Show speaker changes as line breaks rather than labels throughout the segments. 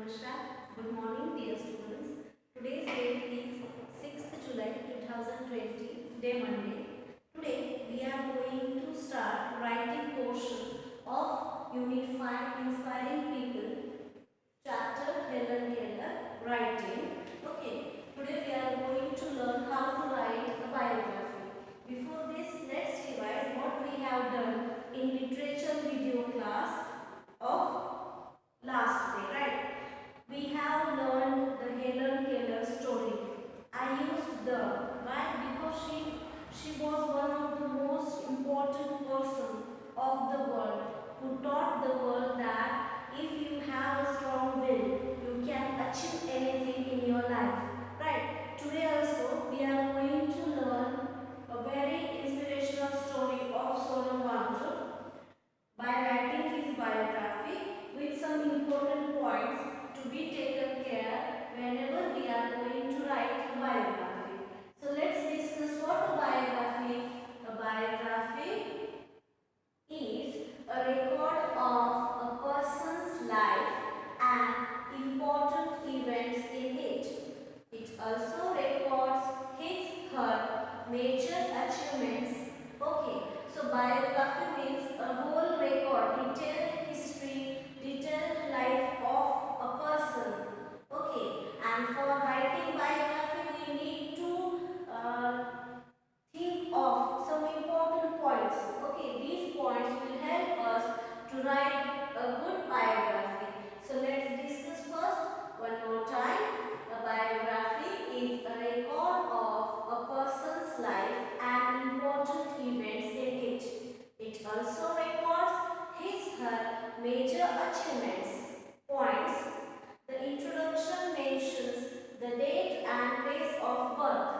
Namaskar. Good morning, dear students. Today's date is 6th July 2020, day Monday. Today we are going to start writing portion of Unit 5 Inspiring People, chapter Helen Keller, Writing. Okay, today we are going to learn how to write a biography. Before this, let's revise what we have done in literature video class of last day, right? We have learned the Helen Keller story. I used the why because she was one of the most important person of the world who taught the world that if you have a strong will, you can achieve anything in your life. Right? Today also we are going to learn a very inspirational story of Sonam Wangchuk by writing his biography with some important points to be taken care whenever we are going to write a biography. So let's discuss what a biography. A biography is a record of a person's life and important events in it. It also records her major achievements. Okay, so biography means a whole record, detailed history, detailed life of a person. Okay, and for writing biography, we need to think of some important points. Okay, these points will help us to write a good biography. So let's discuss first one more time. A biography is a record of a person's life and important events in it. It also records her major achievements. Points. The introduction mentions the date and place of birth.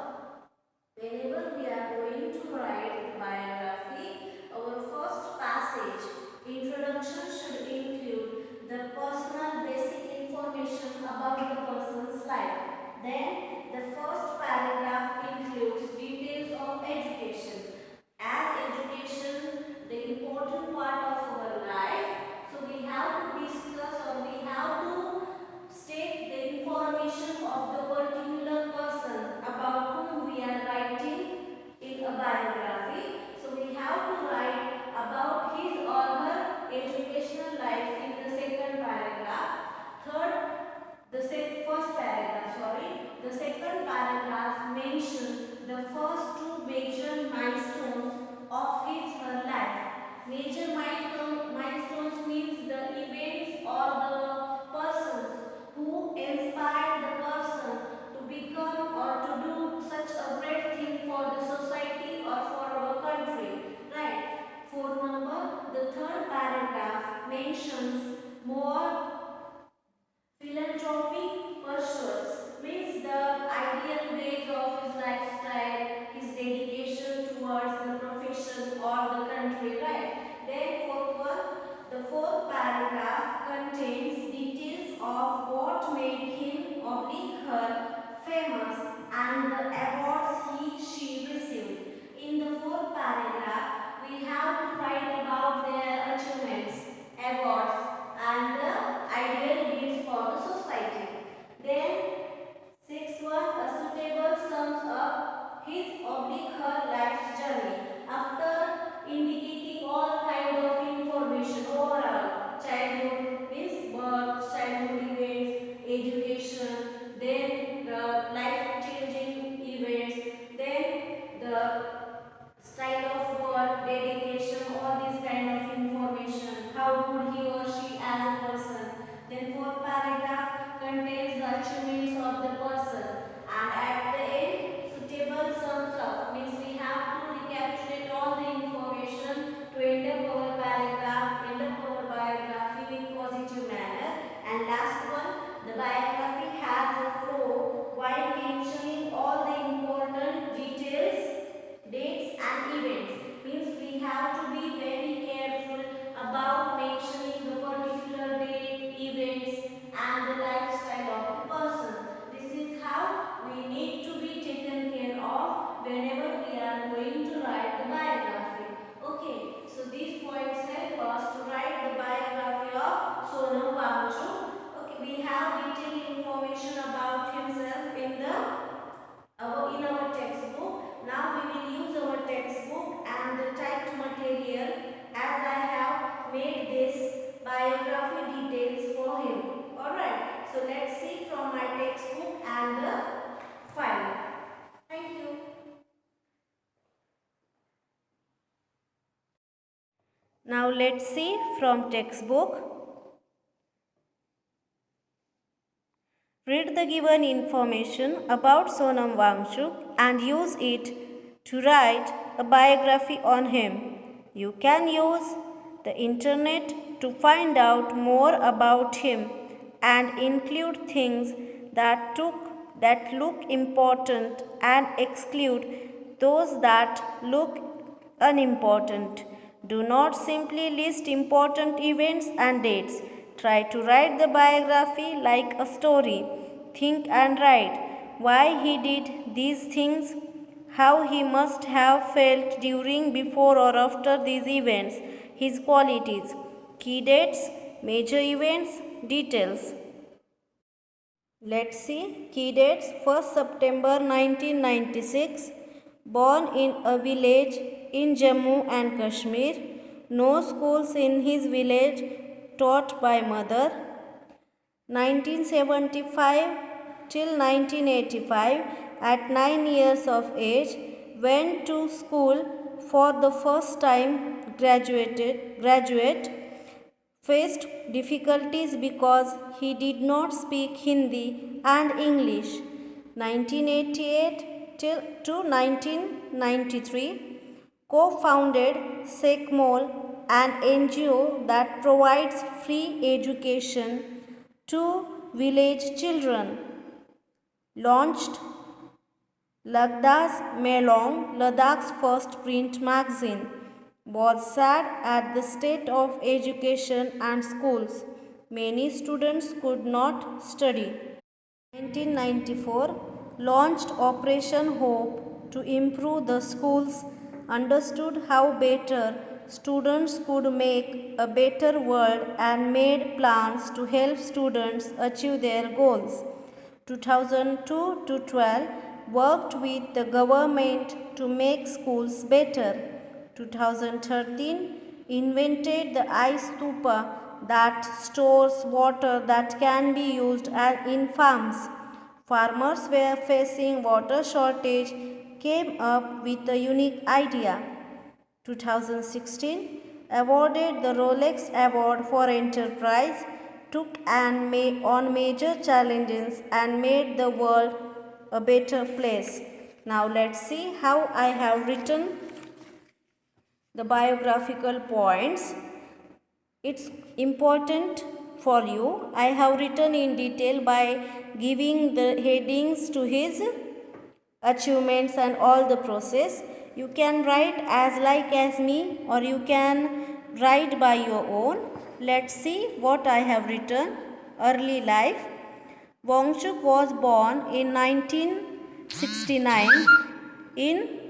Whenever we are going to write biography, our first passage, introduction, should include the personal basic information about the person's life. Then the first paragraph includes details of education. As education, the important part of our life, so we have to discuss or we have to state the information of the particular person about whom we are writing in a biography. So we have to write about his or her educational life in the second paragraph. First paragraph, the second paragraph mentions the first two major milestones of his her life. Major milestones means the events or the persons who inspire the person to become or to do such a great thing for the society or for our country. Right? For number, the third paragraph mentions more philanthropic pursuits, means the ideal ways of his lifestyle, his dedication towards the profession or the country, right? Then the fourth paragraph contains details of what made him or her famous and the awards she received. In the fourth paragraph, we have to write about their achievements, awards, and the ideal deeds for the society. Then, sixth one, a suitable sums up his or her life's journey. After indicating all kind of information overall, childhood means birth, childhood events, education, then the life-changing events, then the style of work, dedication, all these Now let's see from textbook. Read the given information about Sonam Wangchuk and use it to write a biography on him. You can use the internet to find out more about him and include things that look important and exclude those that look unimportant. Do not simply list important events and dates. Try to write the biography like a story. Think and write why he did these things, how he must have felt during, before, or after these events, his qualities, key dates, major events, details. Let's see key dates. 1st September 1996, born in a village in Jammu and Kashmir. No schools in his village, taught by mother. 1975 till 1985, at 9 years of age, went to school for the first time, graduate, faced difficulties because he did not speak Hindi and English. 1988 to 1993, co-founded SECMOL, an NGO that provides free education to village children. Launched Lagdas Melong, Ladakh's first print magazine. Was sad at the state of education and schools. Many students could not study. 1994, launched Operation Hope to improve the schools, understood how better students could make a better world and made plans to help students achieve their goals. 2002 to 12, worked with the government to make schools better. 2013, invented the ice stupa that stores water that can be used in farms. Farmers were facing water shortage, came up with a unique idea. 2016, awarded the Rolex Award for Enterprise, took on major challenges and made the world a better place. Now let's see how I have written the biographical points. It's important for you. I have written in detail by giving the headings to his achievements and all the process. You can write as me, or you can write by your own. Let's see what I have written. Early life. Wangchuk was born in 1969 in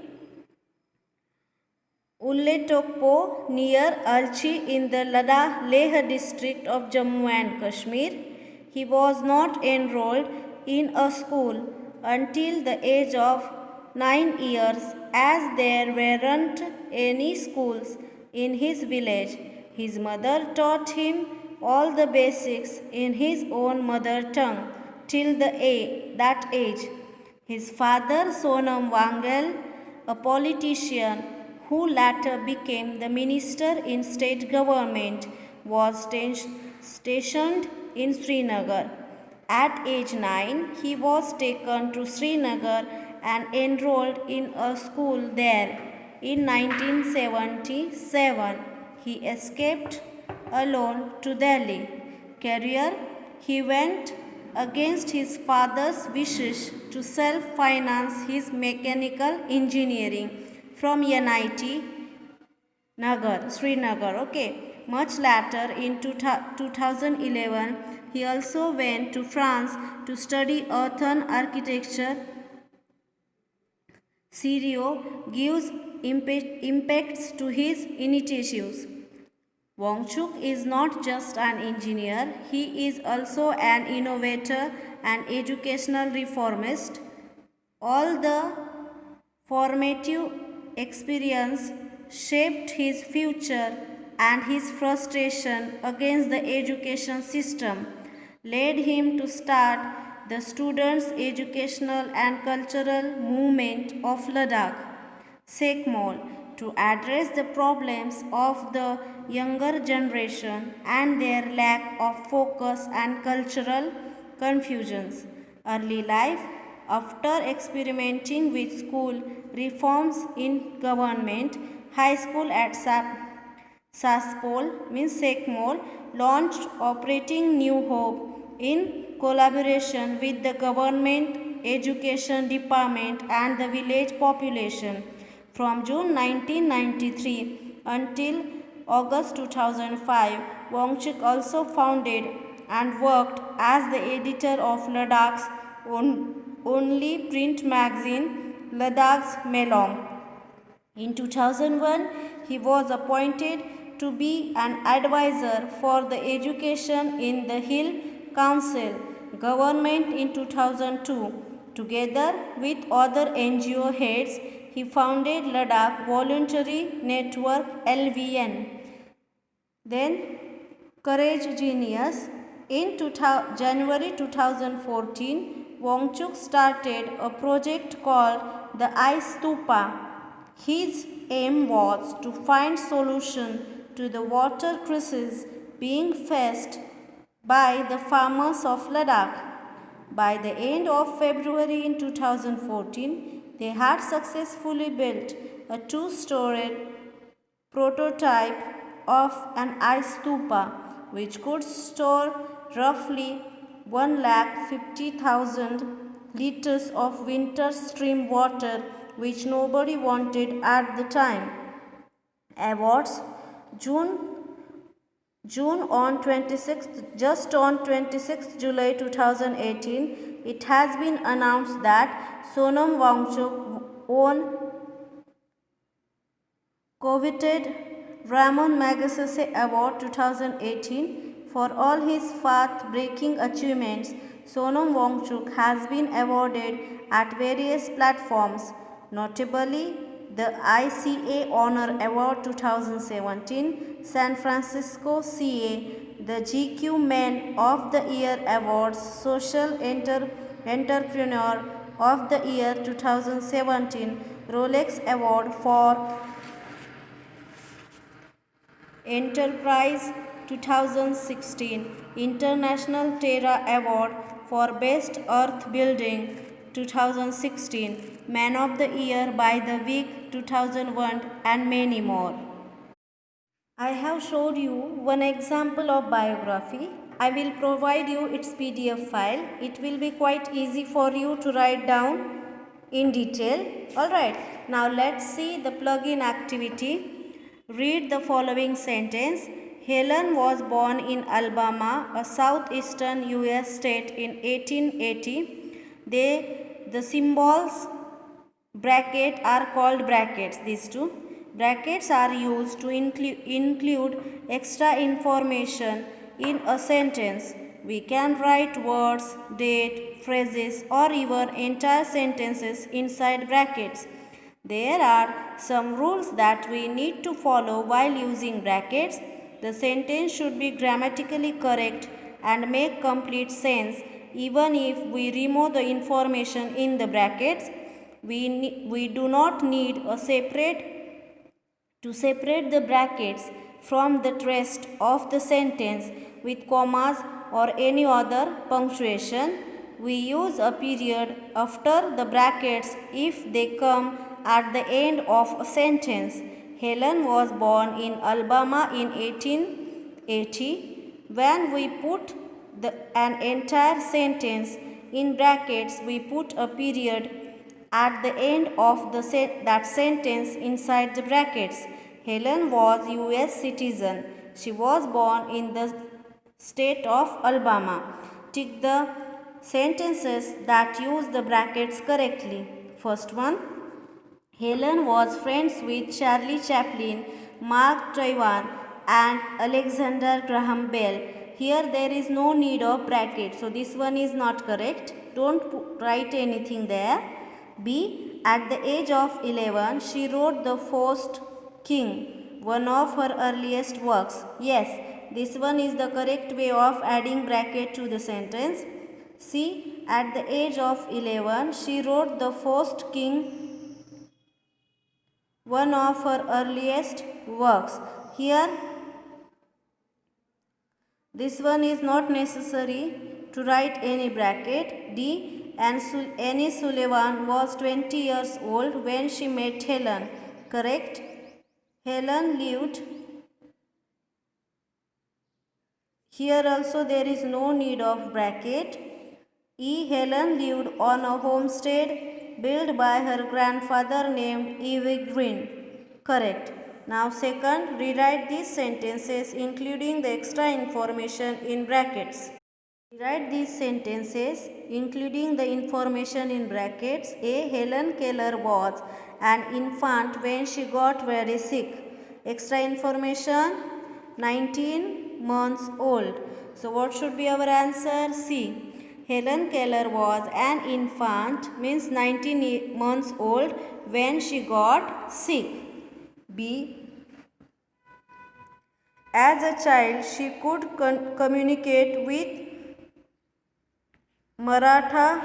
Ulletokpo near Alchi in the Leh district of Jammu and Kashmir. He was not enrolled in a school until the age of 9 years, as there weren't any schools in his village. His mother taught him all the basics in his own mother tongue till that age. His father, Sonam Wangel, a politician who later became the minister in state government, was stationed in Srinagar. At age 9, he was taken to Srinagar and enrolled in a school there. In 1977, he escaped alone to Delhi. Career: he went against his father's wishes to self-finance his mechanical engineering from NIT Nagar, Srinagar. Okay. Much later, in 2011, he also went to France to study earthen architecture. Sirio gives impacts to his initiatives. Wangchuk is not just an engineer, he is also an innovator and educational reformist. All the formative experience shaped his future, and his frustration against the education system led him to start the students' educational and cultural movement of Ladakh, SECMOL. to address the problems of the younger generation and their lack of focus and cultural confusions. Early life. After experimenting with school reforms in government high school at Saspol means Sekmol launched Operating New Hope in collaboration with the government education department and the village population. From June 1993 until August 2005, Wangchuk also founded and worked as the editor of Ladakh's only print magazine, Ladakh's Melong. In 2001, he was appointed to be an advisor for the education in the Hill Council government in 2002. Together with other NGO heads, he founded Ladakh Voluntary Network LVN. Then Courage Genius. In January 2014, Wangchuk started a project called the Ice Stupa. His aim was to find solution to the water crisis being faced by the farmers of Ladakh. By the end of February in 2014, they had successfully built a two-storied prototype of an ice stupa which could store roughly 150,000 liters of winter stream water which nobody wanted at the time. Awards. June on 26th July 2018, it has been announced that Sonam Wangchuk won coveted Ramon Magsaysay Award 2018 for all his path-breaking achievements. Sonam Wangchuk has been awarded at various platforms, notably the ICA Honor Award 2017, San Francisco CA, the GQ Men of the Year Awards, Social Entrepreneur of the Year 2017, Rolex Award for Enterprise 2016, International Terra Award for Best Earth Building 2016, Man of the Year by the Week 2001 and many more. I have showed you one example of biography. I will provide you its PDF file. It will be quite easy for you to write down in detail. Alright, now let's see the plug-in activity. Read the following sentence. Helen was born in Alabama, a southeastern US state in 1880. The symbols bracket are called brackets. These two brackets are used to include extra information in a sentence. We can write words, date, phrases or even entire sentences inside brackets. There are some rules that we need to follow while using brackets. The sentence should be grammatically correct and make complete sense even if we remove the information in the brackets. We do not need to separate the brackets from the rest of the sentence with commas or any other punctuation. We use a period after the brackets if they come at the end of a sentence. Helen was born in Alabama in 1880. When we put an entire sentence in brackets, we put a period at the end of that sentence inside the brackets. Helen was US citizen. She was born in the state of Alabama. Tick the sentences that use the brackets correctly. First one. Helen was friends with Charlie Chaplin, Mark Twain and Alexander Graham Bell. Here there is no need of bracket. So this one is not correct. Don't write anything there. B. At the age of 11, she wrote The First King, one of her earliest works. Yes, this one is the correct way of adding bracket to the sentence. C. At the age of 11, she wrote The First King one of her earliest works. Here, this one is not necessary to write any bracket. D. Annie Sullivan was 20 years old when she met Helen. Correct. Helen lived. Here also there is no need of bracket. E. Helen lived on a homestead built by her grandfather named E.V. Green. Correct. Now second, rewrite these sentences including the extra information in brackets. Rewrite these sentences including the information in brackets. A. Helen Keller was an infant when she got very sick. Extra information, 19 months old. So what should be our answer? C. Helen Keller was an infant, means 19 months old when she got sick. B. As a child, she could communicate with Martha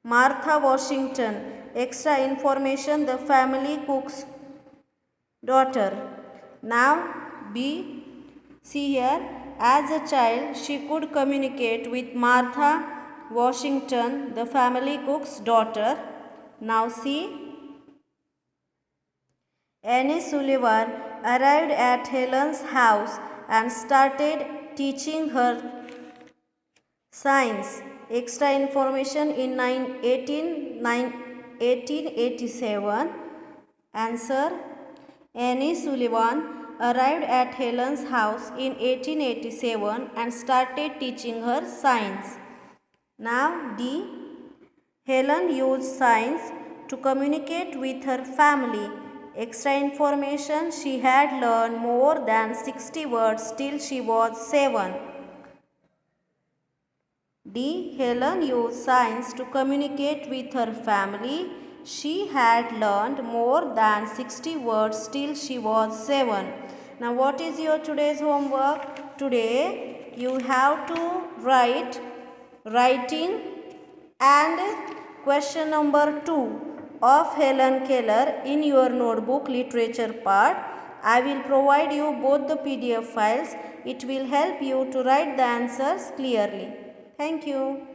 Washington. Extra information, the family cook's daughter. Now B. See here, as a child she could communicate with Martha Washington, the family cook's daughter. Now see, Annie Sullivan arrived at Helen's house and started teaching her science. Extra information in 1887. Answer, Annie Sullivan arrived at Helen's house in 1887 and started teaching her science. Now D. Helen used science to communicate with her family. Extra information, she had learned more than 60 words till she was 7. D. Helen used science to communicate with her family. She had learned more than 60 words till she was 7. Now what is your today's homework? Today you have to write writing and question number 2 of Helen Keller in your notebook literature part. I will provide you both the PDF files. It will help you to write the answers clearly. Thank you.